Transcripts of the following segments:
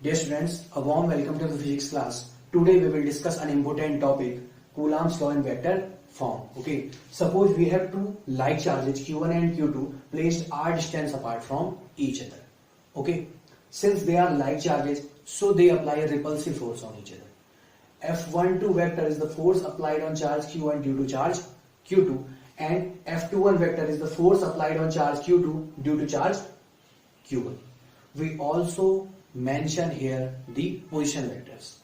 Dear students, a warm welcome to the physics class. Today we will discuss an important topic, Coulomb's law in vector form. Okay, suppose we have two like charges Q1 and Q2 placed r distance apart from each other. Okay, since they are like charges, so they apply a repulsive force on each other. F12 vector is the force applied on charge Q1 due to charge Q2, and F21 vector is the force applied on charge Q2 due to charge Q1. We also mention here the position vectors.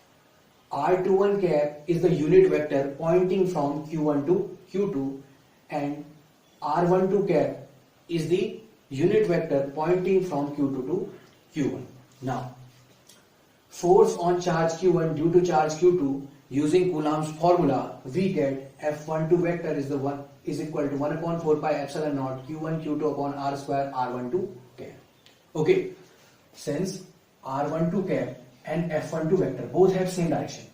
R21 cap is the unit vector pointing from Q1 to Q2, and R12 cap is the unit vector pointing from Q2 to Q1. Now, force on charge Q1 due to charge Q2, using Coulomb's formula, we get F12 vector is equal to 1 upon 4 pi epsilon naught Q1 Q2 upon R square R12 cap. Okay, since R12 cap and F12 vector both have same direction,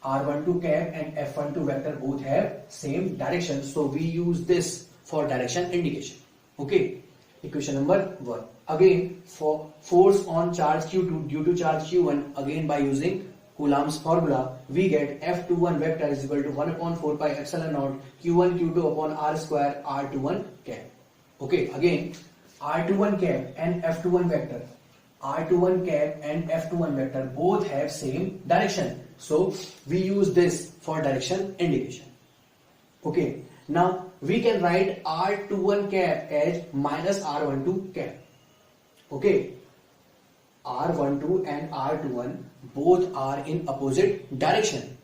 R12 cap and F12 vector both have same direction, so we use this for direction indication. Okay, equation number 1. Again, for force on charge Q2 due to charge Q1, again by using Coulomb's formula, we get F21 vector is equal to 1 upon 4 pi epsilon naught Q1 Q2 upon R square R21 cap. Okay, again R21 cap and F21 vector, R21 cap and F21 vector both have same direction, so we use this for direction indication. Okay, now we can write R21 cap as minus R12 cap. Okay, R12 and R21 both are in opposite direction.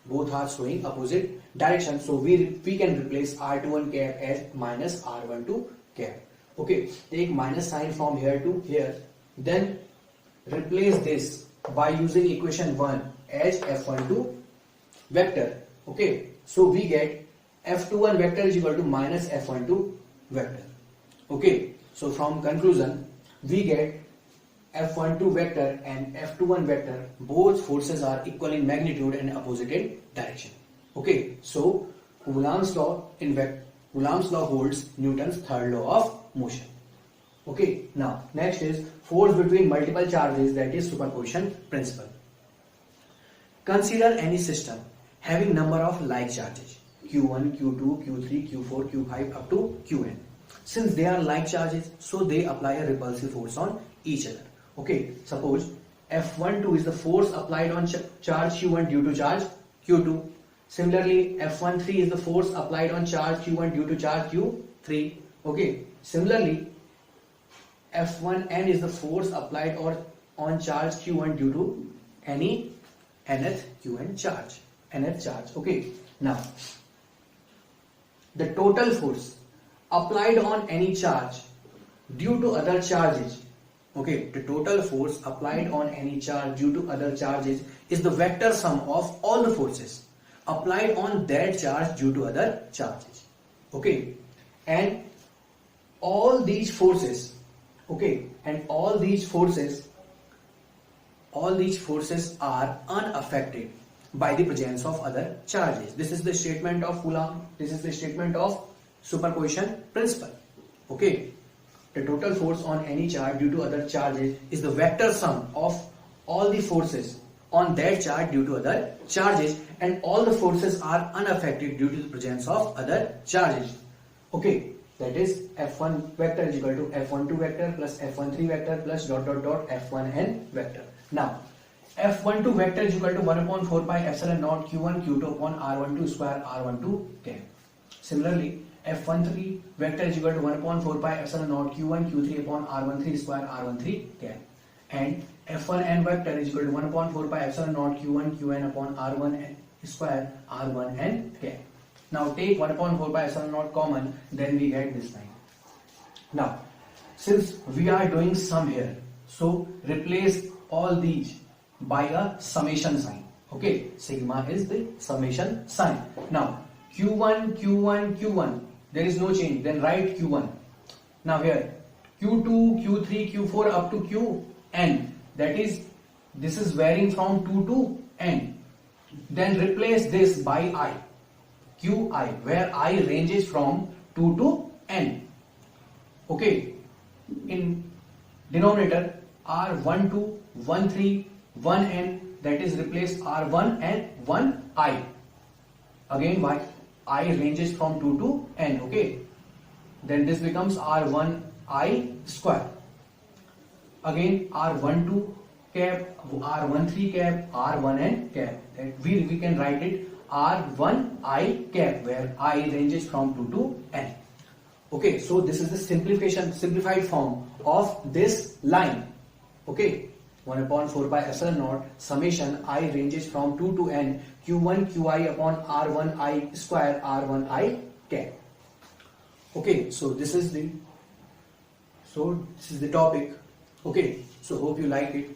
Both are showing opposite direction, so we can replace R21 cap as minus R12 cap. Okay, take minus sign from here to here, then replace this by using equation 1 as F12 vector. Okay, so we get F21 vector is equal to minus F12 vector. Okay, so from conclusion, we get F12 vector and F21 vector, both forces are equal in magnitude and opposite in direction. Okay, so Coulomb's law holds Newton's third law of motion. Okay, now next is force between multiple charges, that is superposition principle. Consider any system having number of like charges Q1, Q2, Q3, Q4, Q5 up to Qn. Since they are like charges, so they apply a repulsive force on each other. Okay, suppose F12 is the force applied on charge Q1 due to charge Q2. Similarly, F13 is the force applied on charge Q1 due to charge Q3. Okay, similarly, F1n is the force applied on charge Q1 due to any nth Qn charge, nth charge. Okay, now the total force applied on any charge due to other charges. Okay, the total force applied on any charge due to other charges is the vector sum of all the forces applied on that charge due to other charges. Okay, and all these forces, okay, and all these forces are unaffected by the presence of other charges. This is the statement of Coulomb. This is the statement of superposition principle. Okay, the total force on any charge due to other charges is the vector sum of all the forces on that charge due to other charges, and all the forces are unaffected due to the presence of other charges. Okay, that is F1 vector is equal to F12 vector plus F13 vector plus dot dot dot F1n vector. Now, F12 vector is equal to 1 upon 4 pi epsilon naught Q1 Q2 upon R12 square R12 cap. Similarly, F13 vector is equal to 1 upon 4 pi epsilon naught Q1 Q3 upon R13 square R13 cap, and F1n vector is equal to 1 upon 4 pi epsilon naught Q1 Qn upon R1 square R1n cap. Now take 1 upon 4 pi epsilon naught common, then we get this line. Now, since we are doing sum here, so replace all these by a summation sign. Okay, sigma is the summation sign. Now Q1, Q1, Q1, there is no change, then write Q1. Now here Q2, Q3, Q4 up to Qn, that is, this is varying from 2 to n. Then replace this by I, Qi, where I ranges from 2 to n. Okay, in denominator R12 1 3, 1 n, that is replace r1 and 1 I. Again I ranges from 2 to n, okay. Then this becomes r1 I square. Again r12 cap, r13 cap, r1n cap. That we can write it r1 I cap, where I ranges from 2 to n. Okay, so this is the simplified form of this line. Okay, 1 upon 4 pi epsilon naught summation I ranges from 2 to n q1 qi upon r1 I square r1 I cap. Okay, so this is the topic. Okay, so hope you like it.